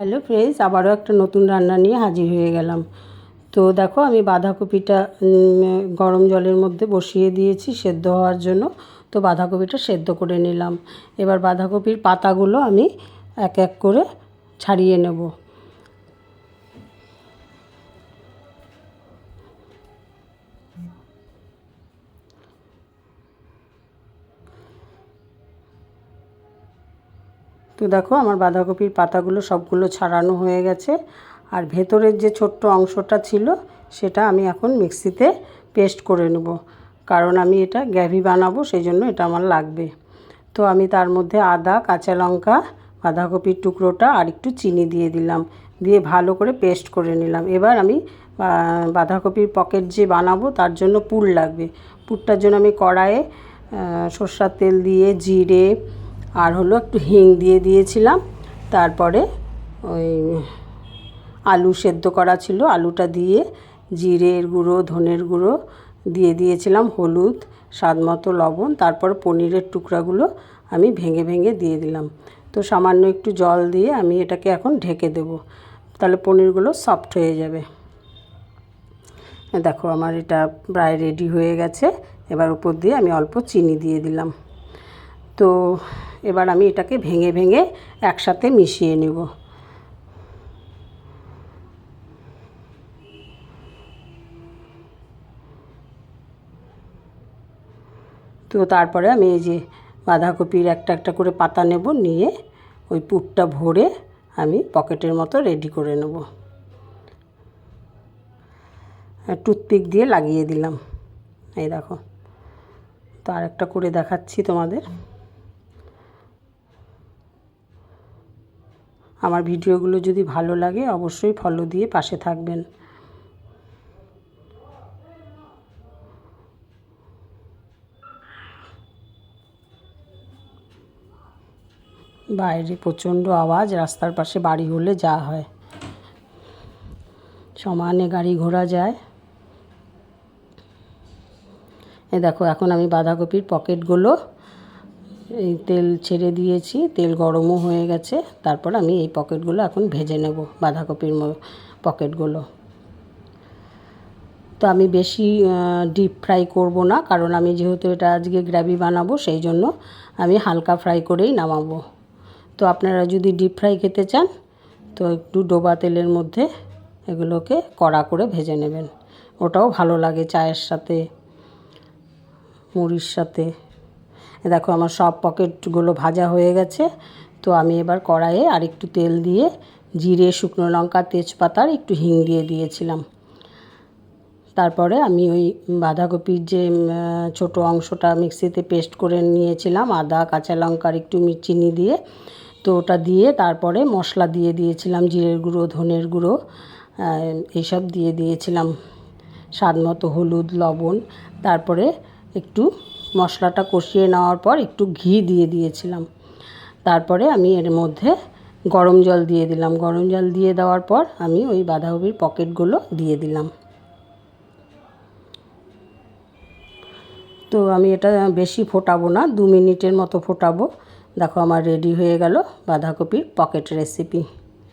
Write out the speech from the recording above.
Hello friends, আবারও একটা নতুন রান্না নিয়ে হাজির হয়ে গেলাম। তো দেখো, আমি বাঁধাকপিটা গরম জলের মধ্যে বসিয়ে দিয়েছি সেদ্ধ হওয়ার জন্য। তো বাঁধাকপিটা সেদ্ধ করে নিলাম। এবার বাঁধাকপির পাতাগুলো আমি এক এক করে ছাড়িয়ে নেব। তো দেখো, আমার বাঁধাকপির পাতাগুলো সবগুলো ছাড়ানো হয়ে গেছে। আর ভেতরের যে ছোট্ট অংশটা ছিল সেটা আমি এখন মিক্সিতে পেস্ট করে নেব, কারণ আমি এটা গ্রেভি বানাবো, সেই জন্য এটা আমার লাগবে। তো আমি তার মধ্যে আদা, কাঁচা লঙ্কা, বাঁধাকপির টুকরোটা আর একটু চিনি দিয়ে দিলাম, দিয়ে ভালো করে পেস্ট করে নিলাম। এবার আমি বাঁধাকপির পকেট যে বানাবো তার জন্য পুর লাগবে। পুরটার জন্য আমি কড়াইয়ে সরষের তেল দিয়ে জিরে আর হলো একটু হিং দিয়ে দিয়েছিলাম। তারপরে ওই আলু সেদ্ধ করা ছিল, আলুটা দিয়ে জিরের গুঁড়ো, ধনের গুঁড়ো দিয়ে দিয়েছিলাম, হলুদ, স্বাদ মতো লবণ। তারপর পনিরের টুকরাগুলো আমি ভেঙে ভেঙে দিয়ে দিলাম। তো সামান্য একটু জল দিয়ে আমি এটাকে এখন ঢেকে দেব, তাহলে পনিরগুলো সফট হয়ে যাবে। দেখো, আমার এটা প্রায় রেডি হয়ে গেছে। এবার উপর দিয়ে আমি অল্প চিনি দিয়ে দিলাম। তো এবার আমি এটাকে ভেঙে ভেঙে একসাথে মিশিয়ে নেব। তো তারপরে আমি এই যে বাঁধাকপির একটা একটা করে পাতা নেব, নিয়ে ওই পুরটা ভরে আমি পকেটের মতো রেডি করে নেব। টুথপিক দিয়ে লাগিয়ে দিলাম, এই দেখো। তো আরেকটা করে দেখাচ্ছি তোমাদের। আমার ভিডিওগুলো যদি ভালো লাগে অবশ্যই ফলো দিয়ে পাশে থাকবেন। বাইরে প্রচণ্ড আওয়াজ, রাস্তার পাশে বাড়ি হলে যা হয়, সমানে গাড়ি ঘোড়া যায়। এই দেখো, এখন আমি বাঁধাকপির পকেটগুলো এই তেল ছেড়ে দিয়েছি, তেল গরমও হয়ে গেছে। তারপর আমি এই পকেটগুলো এখন ভেজে নেব, বাঁধাকপির পকেটগুলো। তো আমি বেশি ডিপ ফ্রাই করব না, কারণ আমি যেহেতু এটা আজকে গ্রেভি বানাবো, সেই জন্য আমি হালকা ফ্রাই করেই নামাবো। তো আপনারা যদি ডিপ ফ্রাই খেতে চান তো একটু ডোবা তেলের মধ্যে এগুলোকে কড়া করে ভেজে নেবেন, ওটাও ভালো লাগে চায়ের সাথে, মুড়ির সাথে। দেখো, আমার সব পকেটগুলো ভাজা হয়ে গেছে। তো আমি এবার কড়াইয়ে আর একটু তেল দিয়ে জিরে, শুকনো লঙ্কা, তেজপাতার একটু হিং দিয়ে দিয়েছিলাম। তারপরে আমি ওই বাঁধাকপির যে ছোটো অংশটা মিক্সিতে পেস্ট করে নিয়েছিলাম, আদা, কাঁচা লঙ্কার একটু চিনি দিয়ে, তো ওটা দিয়ে তারপরে মশলা দিয়ে দিয়েছিলাম, জিরের গুঁড়ো, ধনের গুঁড়ো এইসব দিয়ে দিয়েছিলাম, স্বাদ মতো হলুদ, লবণ। তারপরে একটু মশলাটা কষিয়ে নেওয়ার পর একটু ঘি দিয়ে দিয়েছিলাম। তারপরে আমি এর মধ্যে গরম জল দিয়ে দিলাম। গরম জল দিয়ে দেওয়ার পর আমি ওই বাঁধাকপির পকেটগুলো দিয়ে দিলাম। তো আমি এটা বেশি ফোটাবো না, 2 মিনিটের মতো ফোটাবো। দেখো, আমার রেডি হয়ে গেল বাঁধাকপির পকেট রেসিপি।